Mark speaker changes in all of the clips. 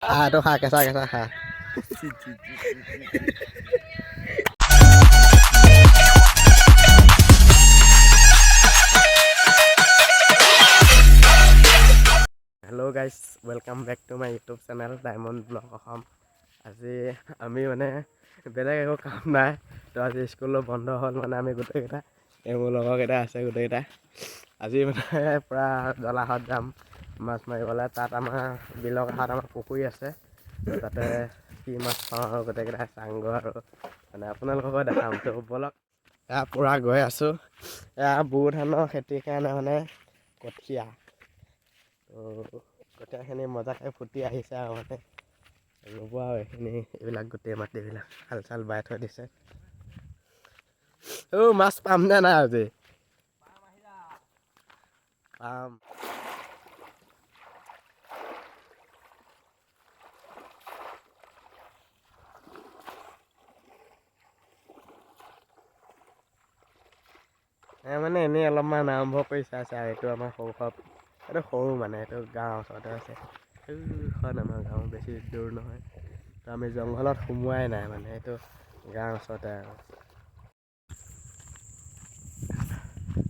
Speaker 1: এইটো খা কেঁচা কেঁচা খা hello' guys welcome back to my YouTube channel diamond blog Assam. আজি আমি মানে বেলেগ একো কাম নাই, তো আজি স্কুলো বন্ধ হ'ল মানে আমি গোটেইকেইটা মোৰ লগৰকেইটা আছে গোটেইকেইটা আজি মানে পূৰা জলাহত যাম মাছ মাৰিবলৈ। তাত আমাৰ বিলৰ কাষত আমাৰ পুখুৰী আছে, তাতে কি মাছ পাওঁ আৰু গোটেইকেইটা চাংঘৰ আৰু মানে আপোনালোককো দেখাম। তো ব'লক এয়া পূৰা গৈ আছোঁ। এয়া বু ধানৰ খেতিৰ কাৰণে মানে কঠীয়া, তো কঠীয়াখিনি মজাকৈ ফুটি আহিছে আৰু মানে ৰুব আৰু এইবিলাক গোটেই মাটিবিলাক হাল চাল বাই থৈ দিছে। মাছ পাম নে নাই আজি? পাম। মানে এনেই অলপমান আৰম্ভ কৰি চাইছে আৰু এইটো আমাৰ এইটো সৰু মানে এইটো গাঁৱৰ ওচৰতে আছে। এইখন আমাৰ গাঁও বেছি দূৰ নহয়, তো আমি জংঘলত সোমোৱাই নাই মানে এইটো গাঁৱৰ ওচৰতে আৰু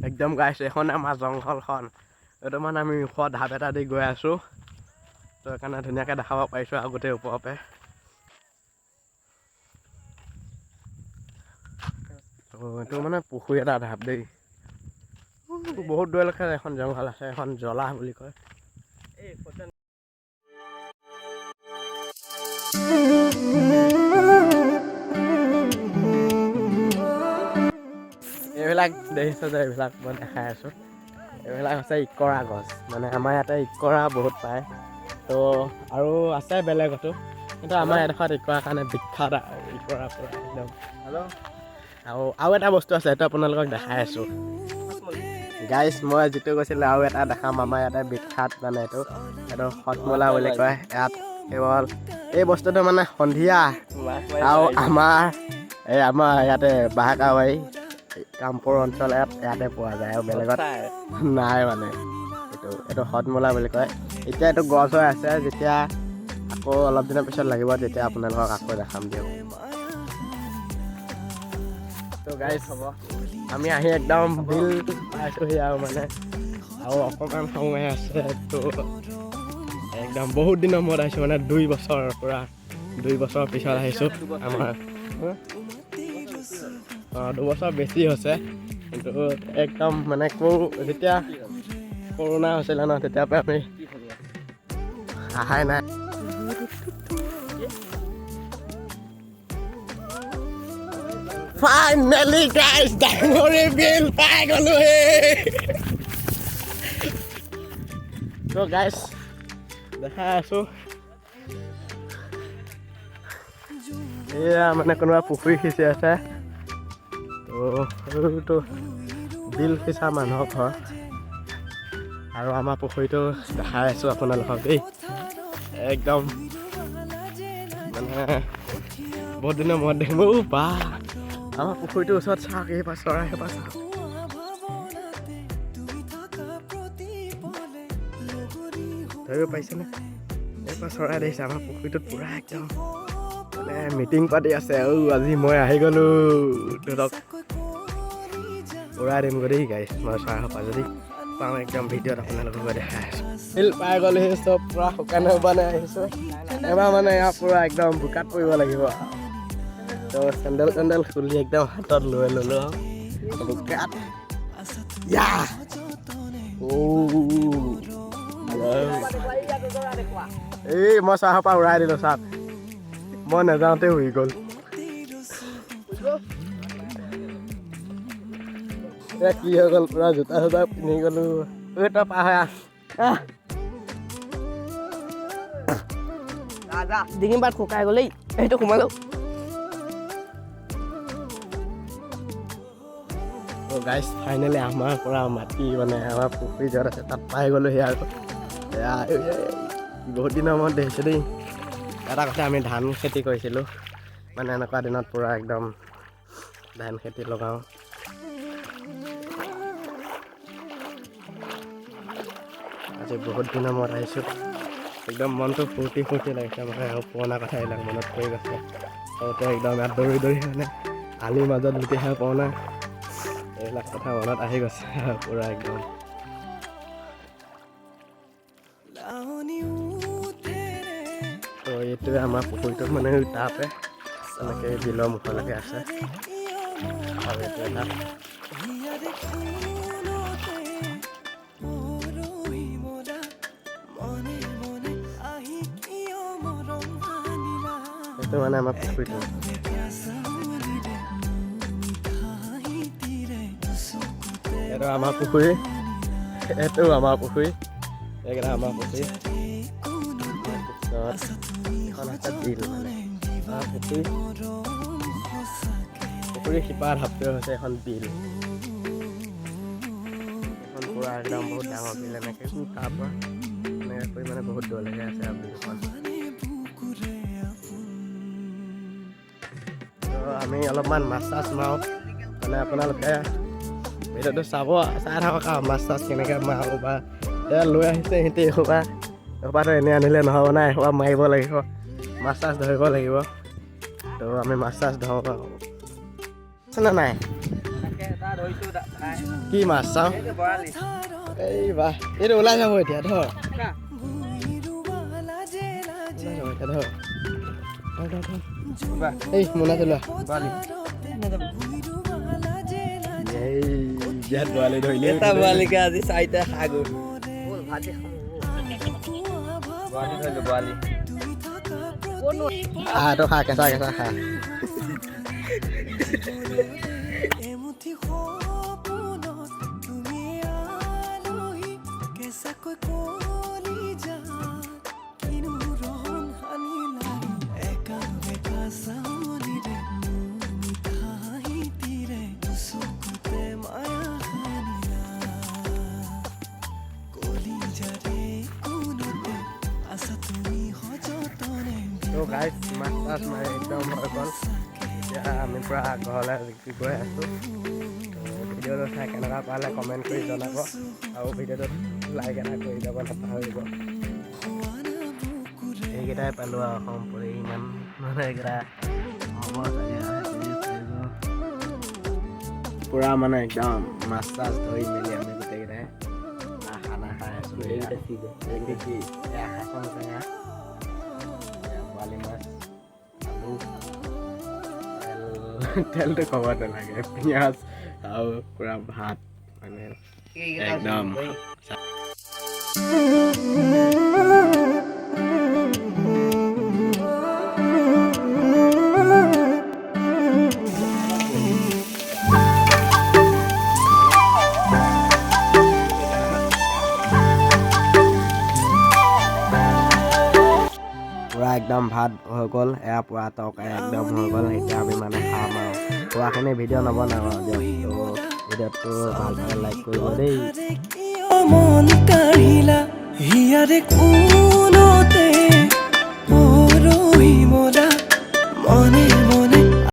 Speaker 1: একদম গাইছে এখন আমাৰ জংঘলখন। এইটো মানে আমি ওখ ঢাপ এটা দি গৈ আছোঁ, তো সেইকাৰণে ধুনীয়াকৈ দেখাব পাৰিছোঁ আৰু গোটেই ওপৰতে। এইটো মানে পুখুৰী এটা ঢাপ দেই, বহুত দূৰলৈকে এখন জংঘল আছে, এখন জ্বলা বুলি কয়। এইবিলাক দেখিছোঁ যে এইবিলাক মই দেখাই আছোঁ, এইবিলাক হৈছে ইকৰা গছ। মানে আমাৰ ইয়াতে ইকৰা বহুত পায়, তো আৰু আছে বেলেগতো, কিন্তু আমাৰ এডোখৰত ইকৰাৰ কাৰণে বিখ্যাত ইকৰা পৰা একদম। আৰু এটা বস্তু আছে, সেইটো আপোনালোকক দেখাই আছোঁ গাইজ। মই যিটো কৈছিলোঁ আৰু এটা দেখাম, আমাৰ ইয়াতে বিখ্যাত মানে এইটো সতমলা বুলি কয়। ইয়াত কেৱল এই বস্তুটো মানে সন্ধিয়া আৰু আমাৰ ইয়াতে বাঁহকাবাৰী কামপুৰ অঞ্চল ইয়াতে পোৱা যায় আৰু বেলেগত নাই মানে। এইটো সতমলা বুলি কয়। এতিয়া এইটো গছ হৈ আছে, যেতিয়া আকৌ অলপ দিনৰ পিছত লাগিব তেতিয়া আপোনালোকক আকৌ দেখাম দিয়ক। তো গাইজ হ'ব, আমি আহি একদম বিল পাইছোঁহি আৰু মানে আৰু অকণমান সময় আছে। তো একদম বহুত দিনৰ মূৰত আহিছোঁ, মানে 2 বছৰৰ পৰা 2 বছৰৰ পিছত আহিছোঁ আমাৰ। 2 বছৰ বেছি হৈছে, কিন্তু একদম মানে যেতিয়া কৰোণা হৈছিলে ন, তেতিয়াৰ পৰা আমি অহাই নাই। ফাইনেলি গাইজ ডাঙৰে বিল পাই গ'লো হে। তো গাইজ দেখাই আছোঁ, এয়া মানে কোনোবা পুখুৰী সিঁচি আছে, তো বিল সিঁচা মানুহৰ ঘৰ। আৰু আমাৰ পুখুৰীটো দেখাই আছোঁ আপোনালোকক দেই, একদম মানে বহুত দিনৰ মূৰত দেখিম। বা আমাৰ পুখুৰীটোৰ ওচৰত চাওক, এইবাৰ চৰাই সেইবাৰ চাওক। ধৰিব পাৰিছেনে? এইবাৰ চৰাই দেখিছে আমাৰ পুখুৰীটোত পূৰা একদম মানে মিটিং পাতি আছে। আজি মই আহি গ'লোঁ, ধৰক উৰাই দিম দেই গাইজ। মই চৰাই সোপা যদি পাওঁ একদম ভিডিঅ'ত আপোনালোকক দেখাই আছোঁ। বিল পাই গ'লো, সেই চব পূৰা শুকানে শুকানে আহিছোঁ। এবাৰ মানে ইয়াৰ পূৰা একদম বোকাত পৰিব লাগিব। তো চেণ্ডেল খুলি একদম হাতত লৈ ল'লোঁ বোকাত। এই মই চাহৰ পৰা উৰাই দিলোঁ চাওক, মই নাযাওঁতে উৰি গ'ল। এতিয়া কি হৈ গ'ল, পূৰা জোতা চোতা পিন্ধি গ'লোঁ। তই পাৰ হৈ আহ, ডিঙি পাত শুকাই গ'লেই সেইটো সোমালো। তো গাইজ ফাইনেলি আমাৰ পৰা মাটি মানে আমাৰ পুখুৰী য'ত আছে তাত পাই গ'লোহি আৰু বহুত দিনৰ মূৰত দেখিছোঁ দেই। এটা কথা, আমি ধান খেতি কৰিছিলোঁ, মানে এনেকুৱা দিনত পূৰা একদম ধান খেতি লগাওঁ। আজি বহুত দিনৰ মূৰত আহিছোঁ। একদম মনটো ফূৰ্তি ফূৰ্তি লাগিছে মানে আৰু পুৰণা কথা এইবিলাক মনত পৰি গৈছে সৰুতে একদম ইয়াত দৌৰি দৌৰি মানে আলিৰ মাজত লুটিহে পুৰণা এইবিলাক কথা মনত আহি গৈছে পূৰা একদম তো এইটোৱে আমাৰ পুখুৰীটো মানে তাতে এনেকৈ বিলৰ মুখলৈকে আছে আৰু এইটো এটা এইটো মানে আমাৰ পুখুৰীটো এইটো আমাৰ পুখুৰী এইটো আমাৰ পুখুৰী এইকেইটা আমাৰ পুখুৰী এখন আছে বিল মানে পুখুৰী সিপাৰ ধাপটোৱে হৈছে এখন বিল এখন পূৰা একদম বহুত ডাঙৰ বিল এনেকৈ তাৰ পৰা এনেকৈ কৰি মানে বহুত দূৰলৈকে আছে আৰু বিলখন আমি অলপমান মাছ চাছ মাৰোঁ মানে আপোনালোকে ভিডিঅ'টো চাই থাকক আৰু মাছ চাছ কেনেকৈ মাৰোঁ বা এয়া লৈ আহিছে সিহঁতে এসোপাটো এনেই আনিলে নহ'ব নাই এসোপা মাৰিব লাগিব মাছ চাছ ধৰিব লাগিব তো আমি মাছ চাছ ধৰোঁ আছেনে নাই কি মাছ চাওঁ এই বাহ এইটো ওলাই যাব এতিয়া ধৰ এই মোনাটো লোৱা এই ইয়াত বৰালি ধৰিলে এটা বৰালিকে আজি চাৰিটা খাগো তো খা কেঁচা কেঁচা খা তো গাইজ মাছ চাছ মাৰি একদম হৈ গ'ল এতিয়া আমি পূৰা ঘৰলৈ গৈ আছোঁ ভিডিঅ'টো চাই কেনেকুৱা পালে কমেণ্ট কৰি জনাব আৰু ভিডিঅ'টোত লাইক এটা কৰি যাব নাপাহৰিব এইকেইটাই পালোঁ আৰু সম্পূৰ্ণ ইমান মানে এইকেইটা হ'ব চাগে পূৰা মানে একদম মাছ চাছ ধৰি মেলি আমি গোটেইকেইটাই খানা খাই আছোঁ বৰালি মাছ আলু তেলটো ক'ব নালাগে পিঁয়াজ আৰু পূৰা ভাত মানে একদম পূৰা একদম ভাত হৈ গ'ল এয়া পূৰা তৰকাৰী একদম হৈ গ'ল এতিয়া আমি মানে খাম আৰু পূৰাখিনি ভিডিঅ' নবনাওঁ আৰু দিয়ক ভিডিঅ'টো ভাল পালে লাইক কৰিব দেই